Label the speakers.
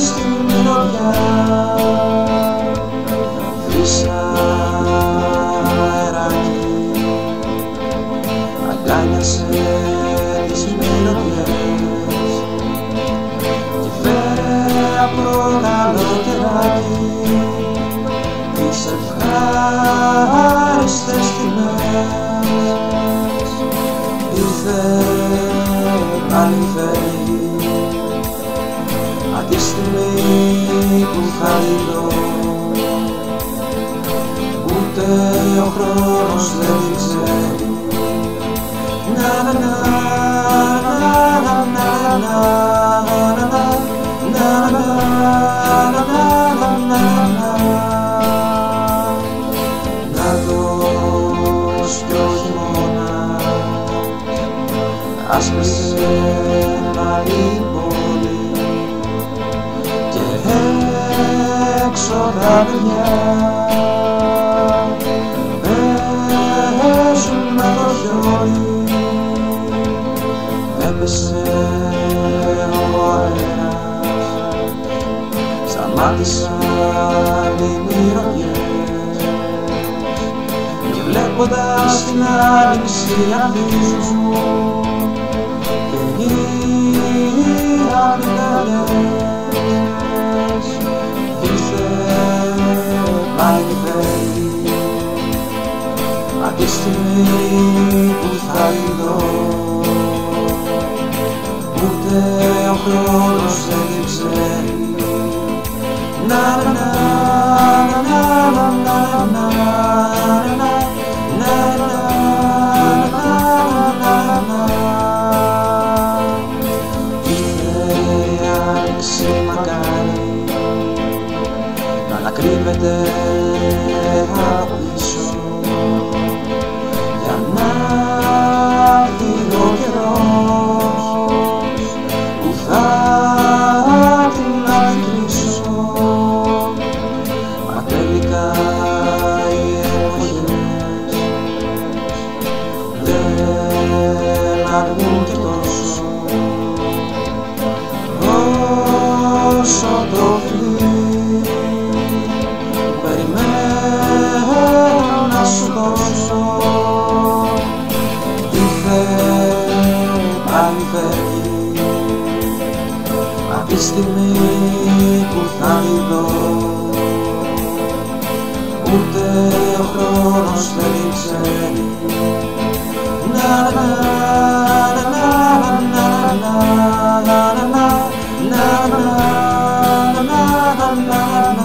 Speaker 1: στην μυρωδιά. Φύσα αεράκι, αγκάλιασε τις μυρωδιές και φέρε από καλοκαιράκι τις ευχάριστες στιγμές. Ήρθε πάλι φέρει απ' τη στιγμή που θα δω, ούτε ο χρόνος δεν την ξέρει. Να να να να να να να να να να. Νάτος κι ο χειμώνας άσπασε πάλι η πόλη και έξω τα παιδιά παίζουν με το χιόνι. Έπεσε ο αέρας, σταμάτησαν οι μυρωδιές και βλέποντας την άνοιξη ανθίζουν και γύραν οι καρδιές. Ήρθε πάλι φέρει απ' τη στιγμή που θα δω, ούτε ο χρόνος δεν την ξέρει. Να να να να να να να να να. Ήρθε η άνοιξη μακάρι να ανακρύβεται από πίσω, για να έρθει ο καιρός που θα την αντικρίσω. Μα τελικά οι εποχές δεν αργούν και τόσο, όσο το φιλί που περιμένω να σου δώσω. Ήρθε πάλι φεύγει απ' τη στιγμή που θα τη δω, ούτε ο χρόνος δεν την ξέρει. Να να να να να να να να να να να να να.